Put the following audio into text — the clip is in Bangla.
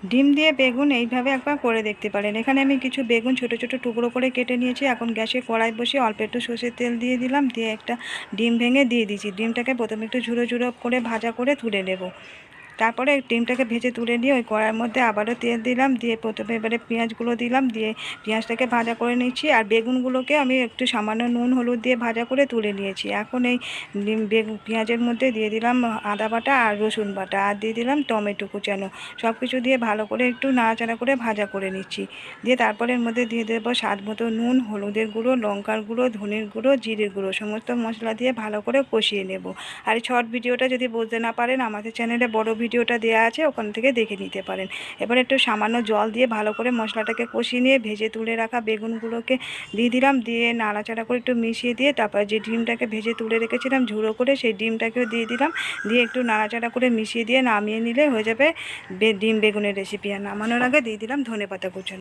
ডিম দিয়ে বেগুন এইভাবে একবার করে দেখতে পারেন। এখানে আমি কিছু বেগুন ছোট ছোট টুকরো করে কেটে নিয়েছি। এখন গ্যাসে কড়াই বসিয়ে অল্প একটু সর্ষের তেল দিয়ে দিলাম, দিয়ে একটা ডিম ভেঙে দিয়ে দিয়েছি। ডিমটাকে প্রথমে একটু ঝুড়ো ঝুড়ো করে ভাজা করে তুলে নেব। তারপরে ডিমটাকে ভেজে তুলে নিয়ে ওই কড়াইয়ের মধ্যে আবারও তেল দিলাম, দিয়ে প্রথমে এবারে পেঁয়াজগুলো দিলাম, দিয়ে পেঁয়াজটাকে ভাজা করে নিচ্ছি। আর বেগুনগুলোকে আমি একটু সামান্য নুন হলুদ দিয়ে ভাজা করে তুলে নিয়েছি। এখন এই পেঁয়াজের মধ্যে দিয়ে দিলাম আদা বাটা আর রসুন বাটা, আর দিয়ে দিলাম টমেটো কুচানো। সব কিছু দিয়ে ভালো করে একটু নাড়াচাড়া করে ভাজা করে নিচ্ছি। দিয়ে তারপরে এর মধ্যে দিয়ে দেবো স্বাদ মতো নুন, হলুদের গুঁড়ো, লঙ্কার গুঁড়ো, ধনের গুঁড়ো, জিরের গুঁড়ো, সমস্ত মশলা দিয়ে ভালো করে কষিয়ে নেব। আর এই শর্ট ভিডিওটা যদি বুঝতে না পারেন, আমাদের চ্যানেলে বড় ভিডিওটা দেওয়া আছে, ওখান থেকে দেখে নিতে পারেন। এবার একটু সামান্য জল দিয়ে ভালো করে মশলাটাকে কষিয়ে নিয়ে ভেজে তুলে রাখা বেগুনগুলোকে দিয়ে দিলাম, দিয়ে নাড়াচাড়া করে একটু মিশিয়ে দিয়ে তারপর যে ডিমটাকে ভেজে তুলে রেখেছিলাম ঝুড়ো করে, সেই ডিমটাকেও দিয়ে দিলাম, দিয়ে একটু নাড়াচাড়া করে মিশিয়ে দিয়ে নামিয়ে নিলে হয়ে যাবে ডিম বেগুনের রেসিপি। আর নামানোর আগে দিয়ে দিলাম ধনেপাতা কুচি।